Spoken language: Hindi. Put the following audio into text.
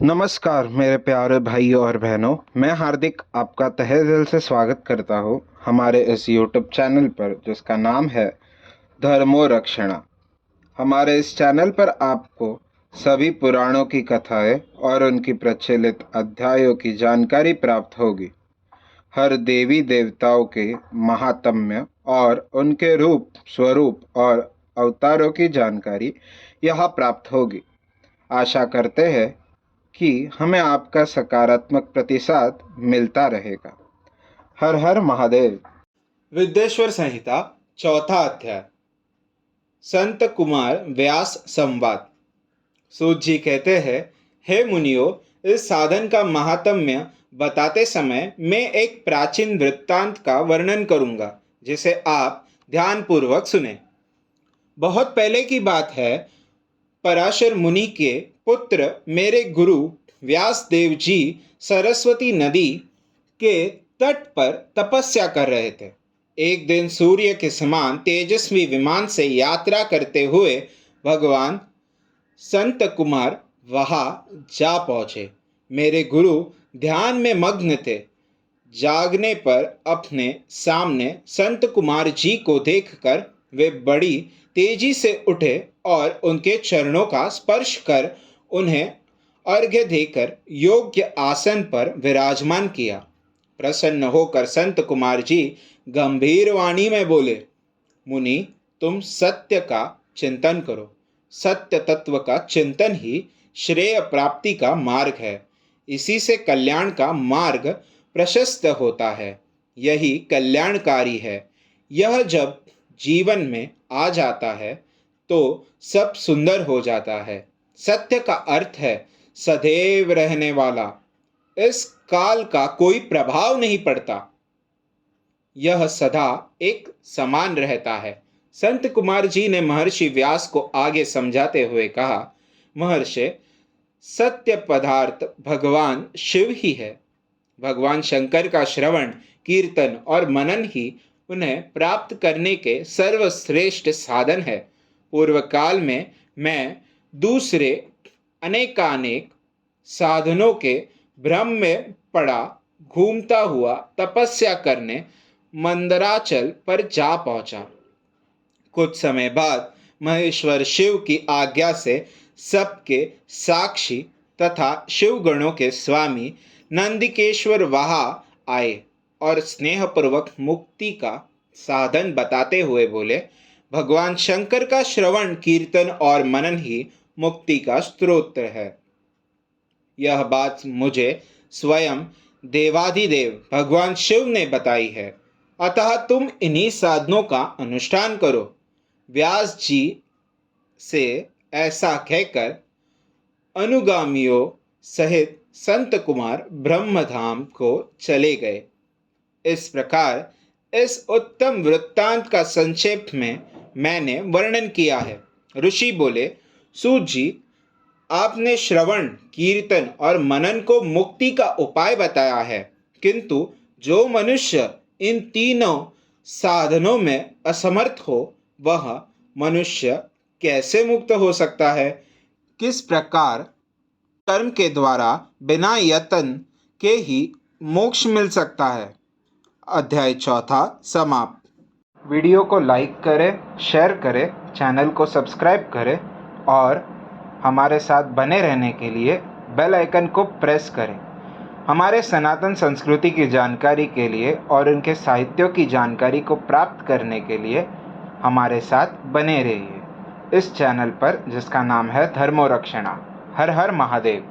नमस्कार मेरे प्यारे भाइयों और बहनों, मैं हार्दिक आपका तहे दिल से स्वागत करता हूँ हमारे इस यूट्यूब चैनल पर जिसका नाम है धर्मो रक्षणा। हमारे इस चैनल पर आपको सभी पुराणों की कथाएं और उनकी प्रचलित अध्यायों की जानकारी प्राप्त होगी। हर देवी देवताओं के महात्म्य और उनके रूप स्वरूप और अवतारों की जानकारी यहाँ प्राप्त होगी। आशा करते हैं कि हमें आपका सकारात्मक प्रतिसाद मिलता रहेगा। हर हर महादेव। विद्येश्वर संहिता चौथा अध्याय। संत कुमार व्यास संवाद। सूत जी कहते हैं, हे मुनियों, इस साधन का महात्म्य बताते समय मैं एक प्राचीन वृत्तांत का वर्णन करूंगा जिसे आप ध्यानपूर्वक सुने। बहुत पहले की बात है। पराशर मुनि के पुत्र मेरे गुरु व्यास देव जी सरस्वती नदी के तट पर तपस्या कर रहे थे। एक दिन सूर्य के समान तेजस्वी विमान से यात्रा करते हुए भगवान संत कुमार वहां जा पहुंचे। मेरे गुरु ध्यान में मग्न थे। जागने पर अपने सामने संत कुमार जी को देखकर वे बड़ी तेजी से उठे और उनके चरणों का स्पर्श कर उन्हें अर्घ्य देकर योग्य आसन पर विराजमान किया। प्रसन्न होकर संत कुमार जी गंभीर वाणी में बोले, मुनि, तुम सत्य का चिंतन करो। सत्य तत्व का चिंतन ही श्रेय प्राप्ति का मार्ग है। इसी से कल्याण का मार्ग प्रशस्त होता है। यही कल्याणकारी है। यह जब जीवन में आ जाता है तो सब सुंदर हो जाता है। सत्य का अर्थ है सदैव रहने वाला। इस काल का कोई प्रभाव नहीं पड़ता। यह सदा एक समान रहता है। संत कुमार जी ने महर्षि व्यास को आगे समझाते हुए कहा, महर्षि, सत्य पदार्थ भगवान शिव ही है। भगवान शंकर का श्रवण, कीर्तन और मनन ही उन्हें प्राप्त करने के सर्वश्रेष्ठ साधन है। पूर्व काल में मैं दूसरे अनेकानेक साधनों के भ्रम में पड़ा घूमता हुआ तपस्या करने मंदराचल पर जा पहुंचा। कुछ समय बाद महेश्वर शिव की आज्ञा से सबके साक्षी तथा शिवगणों के स्वामी नंदिकेश्वर वहां आए और स्नेहपूर्वक मुक्ति का साधन बताते हुए बोले, भगवान शंकर का श्रवण, कीर्तन और मनन ही मुक्ति का स्रोत है। यह बात मुझे स्वयं देवाधिदेव भगवान शिव ने बताई है। अतः तुम इन्हीं साधनों का अनुष्ठान करो। व्यास जी से ऐसा कहकर अनुगामियों सहित संत कुमार ब्रह्मधाम को चले गए। इस प्रकार इस उत्तम वृत्तांत का संक्षेप में मैंने वर्णन किया है। ऋषि बोले, सूत जी, आपने श्रवण, कीर्तन और मनन को मुक्ति का उपाय बताया है, किंतु जो मनुष्य इन तीनों साधनों में असमर्थ हो वह मनुष्य कैसे मुक्त हो सकता है? किस प्रकार कर्म के द्वारा बिना यत्न के ही मोक्ष मिल सकता है? अध्याय चौथा समाप्त। वीडियो को लाइक करें, शेयर करें, चैनल को सब्सक्राइब करें और हमारे साथ बने रहने के लिए बेल आइकन को प्रेस करें। हमारे सनातन संस्कृति की जानकारी के लिए और उनके साहित्यों की जानकारी को प्राप्त करने के लिए हमारे साथ बने रहिए इस चैनल पर जिसका नाम है धर्मो रक्षणा। हर हर महादेव।